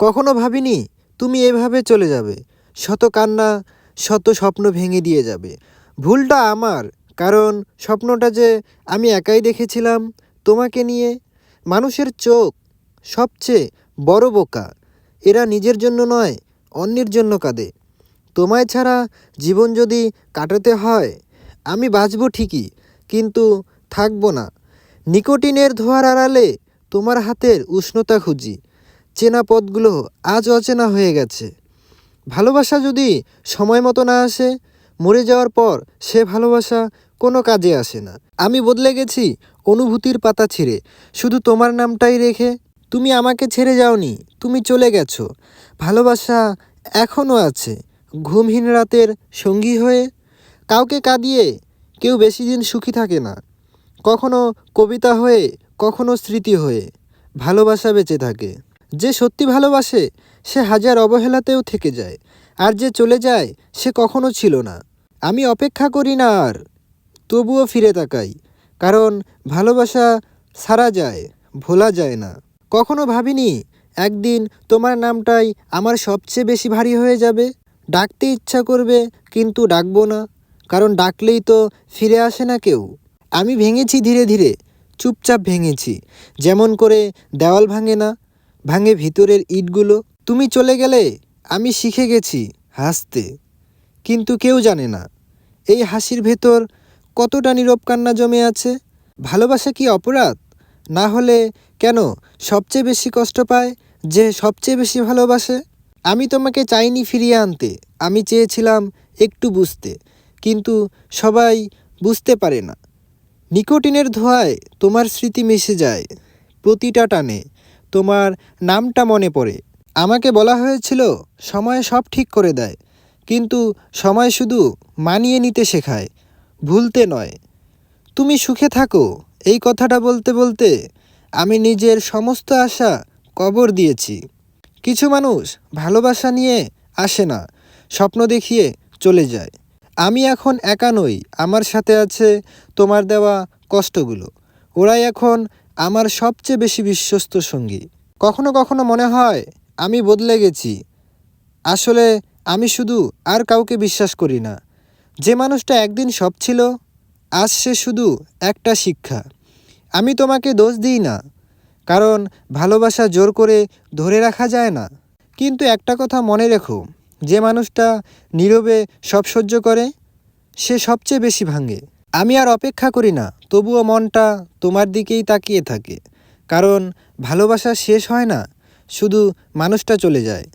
কখনো ভাবিনি তুমি এভাবে চলে যাবে। শত কান্না, শত স্বপ্ন ভেঙে দিয়ে যাবে। ভুলটা আমার, কারণ স্বপ্নটা যে আমি একাই দেখেছিলাম তোমাকে নিয়ে। মানুষের চোখ সবচেয়ে বড় বোকা। এরা নিজের জন্য নয়, অন্যের জন্য কাঁদে। তোমায় ছাড়া জীবন যদি কাটাতে হয়, আমি বাঁচব ঠিকই, কিন্তু থাকবো না। নিকোটিনের ধোঁয়ার আড়ালে তোমার হাতের উষ্ণতা খুঁজি। চেনা পথগুলো আজ অচেনা হয়ে গেছে। ভালোবাসা যদি সময় মতো না আসে, মরে যাওয়ার পর সে ভালোবাসা কোনো কাজে আসে না। আমি বদলে গেছি অনুভূতির পাতা ছিঁড়ে, শুধু তোমার নামটাই রেখে। তুমি আমাকে ছেড়ে যাওনি, তুমি চলে গেছো। ভালোবাসা এখনও আছে, ঘুমহীন রাতের সঙ্গী হয়ে। কাউকে কাঁদিয়ে কেউ বেশি দিন সুখী থাকে না। কখনো কবিতা হয়ে, কখনো স্মৃতি হয়ে ভালোবাসা বেঁচে থাকে। যে সত্যি ভালোবাসে সে হাজার অবহেলাতেও থেকে যায়, আর যে চলে যায় সে কখনো ছিল না। আমি অপেক্ষা করি না আর, তবুও ফিরে তাকাই, কারণ ভালোবাসা সারা যায়, ভোলা যায় না। কখনো ভাবিনি একদিন তোমার নামটাই আমার সবচেয়ে বেশি ভারী হয়ে যাবে। ডাকতে ইচ্ছা করবে, কিন্তু ডাকবো না, কারণ ডাকলেই তো ফিরে আসে না কেউ। আমি ভেঙেছি ধীরে ধীরে, চুপচাপ ভেঙেছি, যেমন করে দেওয়াল ভাঙে না, ভাঙে ভিতরের ইটগুলো। তুমি চলে গেলে আমি শিখে গেছি হাসতে, কিন্তু কেউ জানে না এই হাসির ভেতর কতটা নীরব কান্না জমে আছে। ভালোবাসা কি অপরাধ? না হলে কেন সবচেয়ে বেশি কষ্ট পায় যে সবচেয়ে বেশি ভালোবাসে? আমি তোমাকে চাইনি ফিরিয়ে আনতে, আমি চেয়েছিলাম একটু বুঝতে, কিন্তু সবাই বুঝতে পারে না। নিকোটিনের ধোঁয়ায় তোমার স্মৃতি মিশে যায়, প্রতিটা টানে তোমার নামটা মনে পড়ে। আমাকে বলা হয়েছিল সময় সব ঠিক করে দেয়, কিন্তু সময় শুধু মানিয়ে নিতে শেখায়, ভুলতে নয়। তুমি সুখে থাকো এই কথাটা বলতে বলতে আমি নিজের সমস্ত আশা কবর দিয়েছি। কিছু মানুষ ভালোবাসা নিয়ে আসে না, স্বপ্ন দেখিয়ে চলে যায়। আমি এখন একা নই, আমার সাথে আছে তোমার দেওয়া কষ্টগুলো। ওরাই এখন আমার সবচেয়ে বেশি বিশ্বস্ত সঙ্গী। কখনো কখনো মনে হয় আমি বদলে গেছি। আসলে আমি শুধু আর কাউকে বিশ্বাস করি না। যে মানুষটা একদিন সব ছিল, আজ সে শুধু একটা শিক্ষা। আমি তোমাকে দোষ দিই না, কারণ ভালোবাসা জোর করে ধরে রাখা যায় না। কিন্তু একটা কথা মনে রেখো, যে মানুষটা নীরবে সব সহ্য করে সে সবচেয়ে বেশি ভাঙে। আমি আর অপেক্ষা করি না, তবুও মনটা তোমার দিকেই তাকিয়ে থাকে, কারণ ভালোবাসা শেষ হয় না, শুধু মানুষটা চলে যায়।